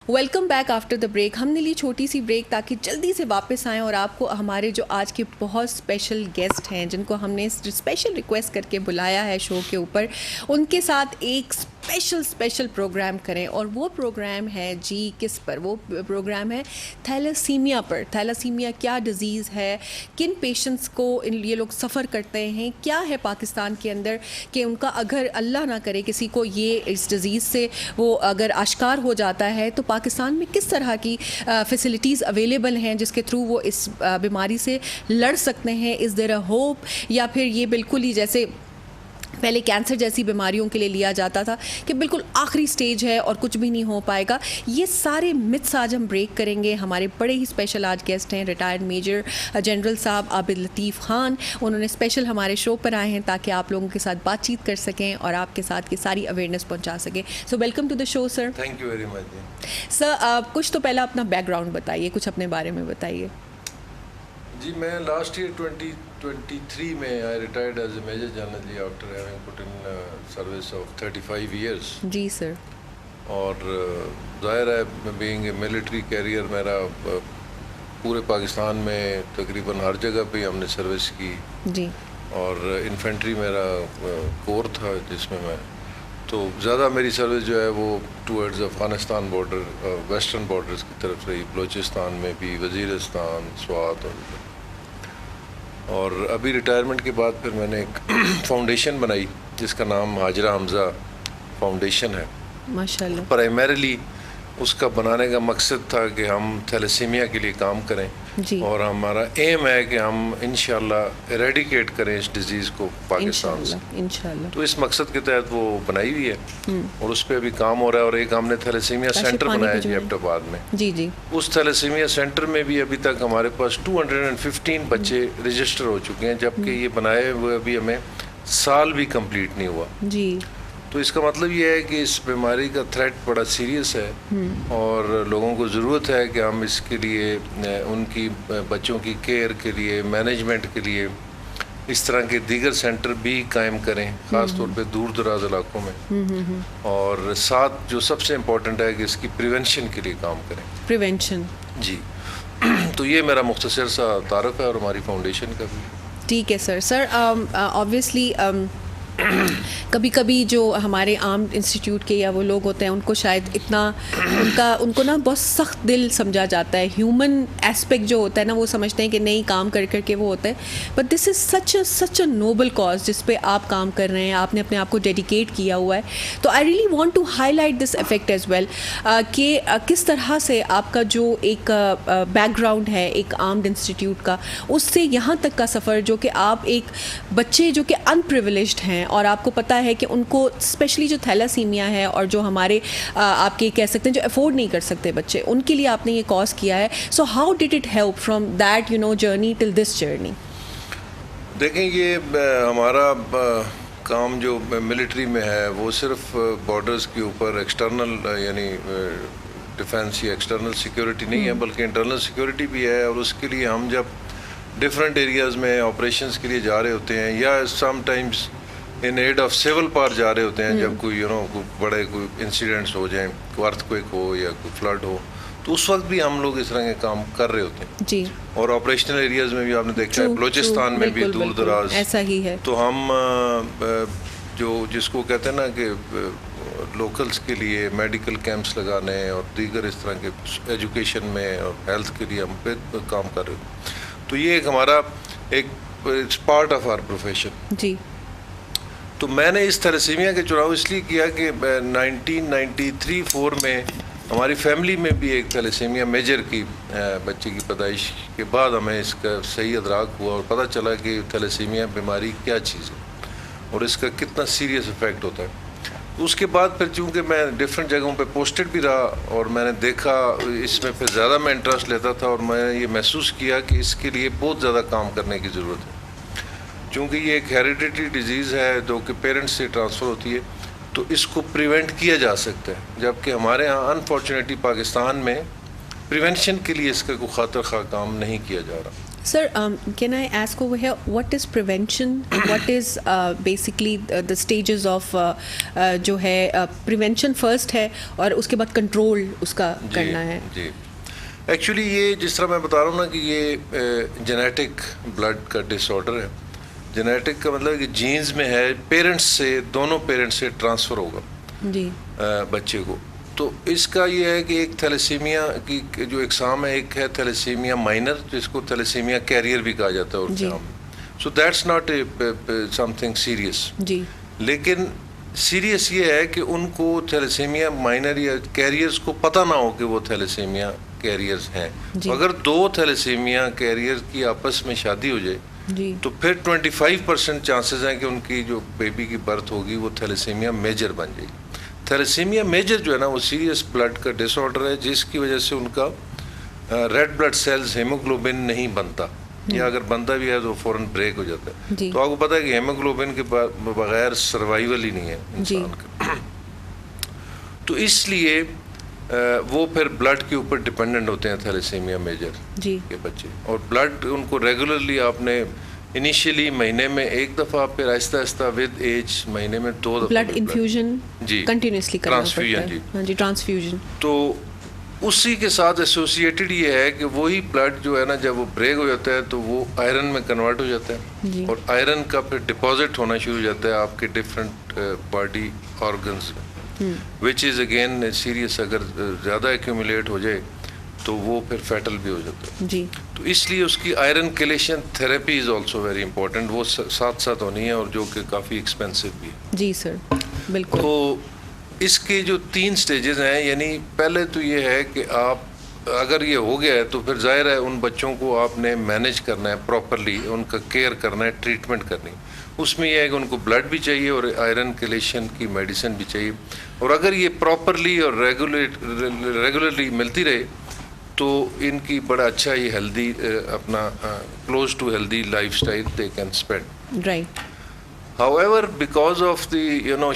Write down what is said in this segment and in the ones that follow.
Welcome back after the break. ہم نے لی چھوٹی سی بریک تاکہ جلدی سے واپس آئیں اور آپ کو ہمارے جو آج کے بہت اسپیشل گیسٹ ہیں جن کو ہم نے اسپیشل ریکویسٹ کر کے بلایا ہے شو کے اوپر, ان کے ساتھ ایک اسپیشل پروگرام کریں. اور وہ پروگرام ہے جی کس پر؟ وہ پروگرام ہے تھیلاسیمیا پر. تھیلاسیمیا کیا ڈیزیز ہے, کن پیشنٹس کو یہ لوگ سفر کرتے ہیں, کیا ہے پاکستان کے اندر کہ ان کا اگر اللہ نہ کرے کسی کو یہ اس ڈیزیز سے وہ اگر آشکار ہو جاتا ہے تو پاکستان میں کس طرح کی فیسلٹیز اویلیبل ہیں جس کے تھرو وہ اس بیماری سے لڑ سکتے ہیں. از دیر اے ہوپ, یا پھر یہ بالکل ہی جیسے پہلے کینسر جیسی بیماریوں کے لیے لیا جاتا تھا کہ بالکل آخری سٹیج ہے اور کچھ بھی نہیں ہو پائے گا. یہ سارے متس آج ہم بریک کریں گے. ہمارے بڑے ہی اسپیشل آج گیسٹ ہیں ریٹائرڈ میجر جنرل صاحب عابد لطیف خان. انہوں نے اسپیشل ہمارے شو پر آئے ہیں تاکہ آپ لوگوں کے ساتھ بات چیت کر سکیں اور آپ کے ساتھ کی ساری اویئرنیس پہنچا سکیں. So welcome to the show sir. Thank you very much. Sir کچھ تو پہلا اپنا بیک گراؤنڈ بتائیے, کچھ اپنے بارے میں بتائیے. جی میں لاسٹ ایئر 2023 میں I retired as a major general جی after having put in service of 35 years. جی سر. اور ظاہر ہے بینگ اے ملٹری کیریئر میرا پورے پاکستان میں تقریباً ہر جگہ پہ ہم نے سروس کی. جی. اور انفینٹری میرا کور تھا جس میں تو زیادہ میری سروس جو ہے وہ towards Afghanistan border western borders کی طرف رہی, بلوچستان میں بھی, وزیرستان, سوات. اور ابھی ریٹائرمنٹ کے بعد پھر میں نے ایک فاؤنڈیشن بنائی جس کا نام ہاجرہ حمزہ فاؤنڈیشن ہے. ماشاء اللہ. پرائمریلی اس کا بنانے کا مقصد تھا کہ ہم تھیلیسیمیا کے لیے کام کریں. جی. اور ہمارا ایم ہے کہ ہم انشاءاللہ ایریڈیکیٹ کریں اس ڈیزیز کو پاکستان سے. انشاءاللہ. تو اس مقصد کے تحت وہ بنائی ہوئی ہے اور اس پہ ابھی کام ہو رہا ہے. اور ایک ہم نے تھیلیسیمیا سینٹر بنایا جی ایبٹ آباد میں. جی جی. اس تھیلیسیمیا سینٹر میں بھی ابھی تک ہمارے پاس 215 بچے رجسٹر ہو چکے ہیں, جبکہ یہ بنائے ہوئے ابھی ہمیں سال بھی کمپلیٹ نہیں ہوا. جی. تو اس کا مطلب یہ ہے کہ اس بیماری کا تھریٹ بڑا سیریس ہے اور لوگوں کو ضرورت ہے کہ ہم اس کے لیے ان کی بچوں کی کیئر کے لیے, مینجمنٹ کے لیے اس طرح کے دیگر سینٹر بھی قائم کریں, خاص طور پہ دور دراز علاقوں میں. اور ساتھ جو سب سے امپورٹنٹ ہے کہ اس کی پریونشن کے لیے کام کریں. پریونشن. جی. تو یہ میرا مختصر سا تعارف ہے اور ہماری فاؤنڈیشن کا بھی. ٹھیک ہے سر. سر آبویسلی کبھی کبھی جو ہمارے عام انسٹیٹیوٹ کے یا وہ لوگ ہوتے ہیں ان کو شاید اتنا ان کو نا بہت سخت دل سمجھا جاتا ہے. ہیومن اسپیکٹ جو ہوتا ہے نا وہ سمجھتے ہیں کہ نہیں کام کر کر کے وہ ہوتا ہے. But this is such a noble cause جس پہ آپ کام کر رہے ہیں, آپ نے اپنے آپ کو ڈیڈیکیٹ کیا ہوا ہے. تو I really want to highlight this effect as well کہ کس طرح سے آپ کا جو ایک بیک گراؤنڈ ہے ایک آرمڈ انسٹیٹیوٹ کا, اس سے یہاں تک کا سفر جو کہ آپ ایک بچے جو کہ ان پریویلیجڈ ہیں اور آپ کو پتہ ہے کہ ان کو اسپیشلی جو تھیلاسیمیا ہے اور جو ہمارے آپ کے کہہ سکتے ہیں جو افورڈ نہیں کر سکتے بچے, ان کے لیے آپ نے یہ کاز کیا ہے. So how did it help from that journey till this journey? دیکھیں یہ ہمارا کام جو ملٹری میں ہے وہ صرف بارڈرز کے اوپر ایکسٹرنل یعنی ڈیفینس یا ایکسٹرنل سیکیورٹی نہیں ہے بلکہ انٹرنل سیکیورٹی بھی ہے. اور اس کے لیے ہم جب ڈفرینٹ ایریاز میں آپریشنز کے لیے جا رہے ہوتے ہیں یا سم ٹائمز ان ایڈ آف سول پار جا رہے ہوتے ہیں, جب کوئی کوئی بڑے کوئی انسیڈنٹس ہو جائیں, کوئی ارتھ کوئک ہو یا کوئی فلڈ ہو, تو اس وقت بھی ہم لوگ اس طرح کے کام کر رہے ہوتے ہیں. جی. اور آپریشنل ایریاز میں بھی آپ نے دیکھا ہے بلوچستان میں بھی دور دراز ایسا ہی ہے. تو ہم جو جس کو کہتے ہیں نا کہ لوکلس کے لیے میڈیکل کیمپس لگانے اور دیگر اس طرح کے ایجوکیشن میں اور ہیلتھ کے لیے ہم پہ کام کر رہے ہیں. تو یہ ایک ہمارا ایک پارٹ آف آر پروفیشن. جی. تو میں نے اس تھیلیسیمیا کے چناؤ اس لیے کیا کہ 1993-4 میں ہماری فیملی میں بھی ایک تھیلیسیمیا میجر کی بچے کی پیدائش کے بعد ہمیں اس کا صحیح ادراک ہوا اور پتہ چلا کہ تھیلیسیمیا بیماری کیا چیز ہے اور اس کا کتنا سیریس افیکٹ ہوتا ہے. اس کے بعد پھر چونکہ میں ڈفرینٹ جگہوں پہ پوسٹڈ بھی رہا اور میں نے دیکھا اس میں پھر زیادہ میں انٹرسٹ لیتا تھا اور میں یہ محسوس کیا کہ اس کے لیے بہت زیادہ کام کرنے کی ضرورت ہے. چونکہ یہ ایک ہیریڈیٹری ڈیزیز ہے جو کہ پیرنٹس سے ٹرانسفر ہوتی ہے تو اس کو پریونٹ کیا جا سکتا ہے, جبکہ ہمارے ہاں انفارچونیٹلی پاکستان میں پریونشن کے لیے اس کا کوئی خاطر خواہ کام نہیں کیا جا رہا. Sir, can I ask over here, what is prevention? What is basically the stages of جو ہے prevention first ہے اور اس کے بعد control اس کا کرنا ہے؟ جی ایکچولی یہ جس طرح میں بتا رہا ہوں نا کہ یہ جینیٹک بلڈ کا ڈس آرڈر ہے. جینیٹک کا مطلب کہ جینز میں ہے, پیرنٹس سے, دونوں پیرنٹس سے ٹرانسفر ہوگا جی بچے کو. تو اس کا یہ ہے کہ ایک تھیلیسیمیا کی جو اقسام ہے, ایک ہے تھیلیسیمیا مائنر جس کو تھیلیسیمیا کیریئر بھی کہا جاتا ہے اردو میں. So that's not a something serious. جی لیکن سیریس یہ ہے کہ ان کو تھیلیسیمیا مائنر یا کیریئرز کو پتہ نہ ہو کہ وہ تھیلیسیمیا کیریئرز ہیں. اگر 2 تھیلیسیمیا کیریئر کی آپس میں شادی ہو جائے جی تو پھر 25% چانسز ہیں کہ ان کی جو بیبی کی برتھ ہوگی وہ تھیلیسیمیا میجر بن جائے گی. تھیلیسیمیا میجر جو ہے نا وہ سیریس بلڈ کا ڈس آرڈر ہے جس کی وجہ سے ان کا ریڈ بلڈ سیلز ہیموگلوبن نہیں بنتا, یا اگر بنتا بھی ہے تو فوراً بریک ہو جاتا ہے. تو آپ کو پتہ ہے کہ ہیموگلوبن کے بغیر سروائیول ہی نہیں ہے انسان کا. تو اس لیے وہ پھر بلڈ کے اوپر ڈپینڈنٹ ہوتے ہیں تھیلیسیمیا میجر کے بچے. اور بلڈ ان کو ریگولرلی آپ نے انیشیلی مہینے میں 1 دفعہ, پھر آہستہ آہستہ ود ایج مہینے میں 2 دفعہ بلڈ انفیوژن جی کنٹینیوسلی کرنا پڑتا ہے. ٹرانسفیوژن جی ٹرانسفیوژن. تو اسی کے ساتھ ایسوسیٹڈ یہ ہے کہ وہی بلڈ جو ہے نا جب وہ بریک ہو جاتا ہے تو وہ آئرن میں کنورٹ ہو جاتا ہے, اور آئرن کا پھر ڈپازٹ ہونا شروع ہو جاتا ہے آپ کے ڈفرینٹ باڈی آرگنز میں, وچ از اگین سیریس. اگر زیادہ ایکیومولیٹ ہو جائے تو وہ پھر فیٹل بھی ہو جاتا ہے. جی تو اس لیے اس کی iron chelation therapy is also very important. وہ ساتھ ساتھ ہونی ہے اور جو کہ کافی ایکسپینسو بھی ہے. جی سر بالکل. تو اس کے جو 3 سٹیجز ہیں, یعنی پہلے تو یہ ہے کہ آپ اگر یہ ہو گیا ہے تو پھر ظاہر ہے ان بچوں کو آپ نے مینیج کرنا ہے پراپرلی, ان کا کیئر کرنا ہے, ٹریٹمنٹ کرنی. اس میں یہ ہے کہ ان کو بلڈ بھی چاہیے اور آئرن کیلیشن کی میڈیسن بھی چاہیے. اور اگر یہ پراپرلی اور ریگولرلی ملتی رہے تو ان کی بڑا اچھا یہ ہیلدی اپنا close to healthy lifestyle they can spend. Right. However, because of the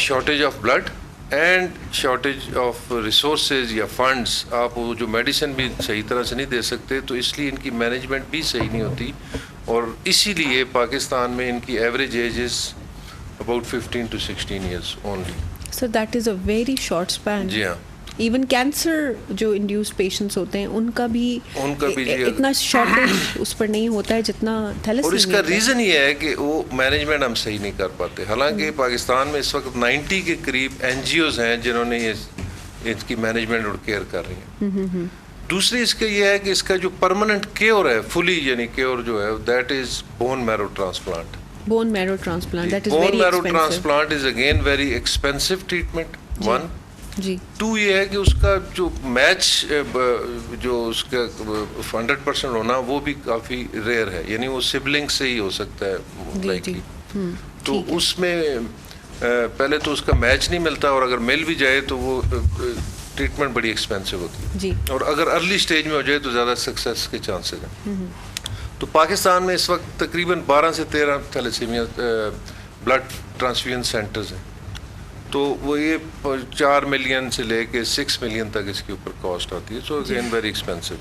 shortage of blood and shortage of resources یا funds, آپ وہ جو میڈیسن بھی صحیح طرح سے نہیں دے سکتے, تو اس لیے ان کی مینجمنٹ بھی صحیح نہیں ہوتی. اور اسی لیے پاکستان میں ان کی average age is about 15 to 16 years only. Sir that is a very short span. جی ہاں. ایون کینسر جو انڈیوس پیشنٹس ہوتے ہیں ان کا بھی اتنا شارٹیج اس پر نہیں ہوتا ہے جتنا تھیلیسیمیا. اور اس کا ریزن یہ ہے کہ وہ مینجمنٹ ہم صحیح نہیں کر پاتے. حالانکہ پاکستان میں اس وقت 90 کے قریب NGOs ہیں جنہوں نے اس کی مینجمنٹ اور کیئر کر رہی ہیں. دوسری اس کا یہ ہے کہ اس کا جو پرماننٹ کیور ہے فلی, یعنی کیور جو ہے that is bone marrow transplant. Bone marrow transplant that is bone very marrow expensive. Transplant is again very expensive treatment. 1 جی 2 یہ ہے کہ اس کا جو میچ جو اس کا 100% ہونا وہ بھی کافی ریئر ہے, یعنی وہ سبلنگ سے ہی ہو سکتا ہے لائکلی. تو اس میں پہلے تو اس کا میچ نہیں ملتا, اور اگر مل بھی جائے تو وہ ٹریٹمنٹ بڑی ایکسپینسو ہوتی ہے. جی. اور اگر ارلی سٹیج میں ہو جائے تو زیادہ سکسیس کے چانسز ہیں. تو پاکستان میں اس وقت تقریباً 12 سے 13 تھیلیسیمیا بلڈ ٹرانسفیوژن سینٹرز ہیں. تو وہ یہ 4 ملین سے لے کے 6 ملین تک اس کے اوپر کاسٹ آتی ہے. So again very expensive.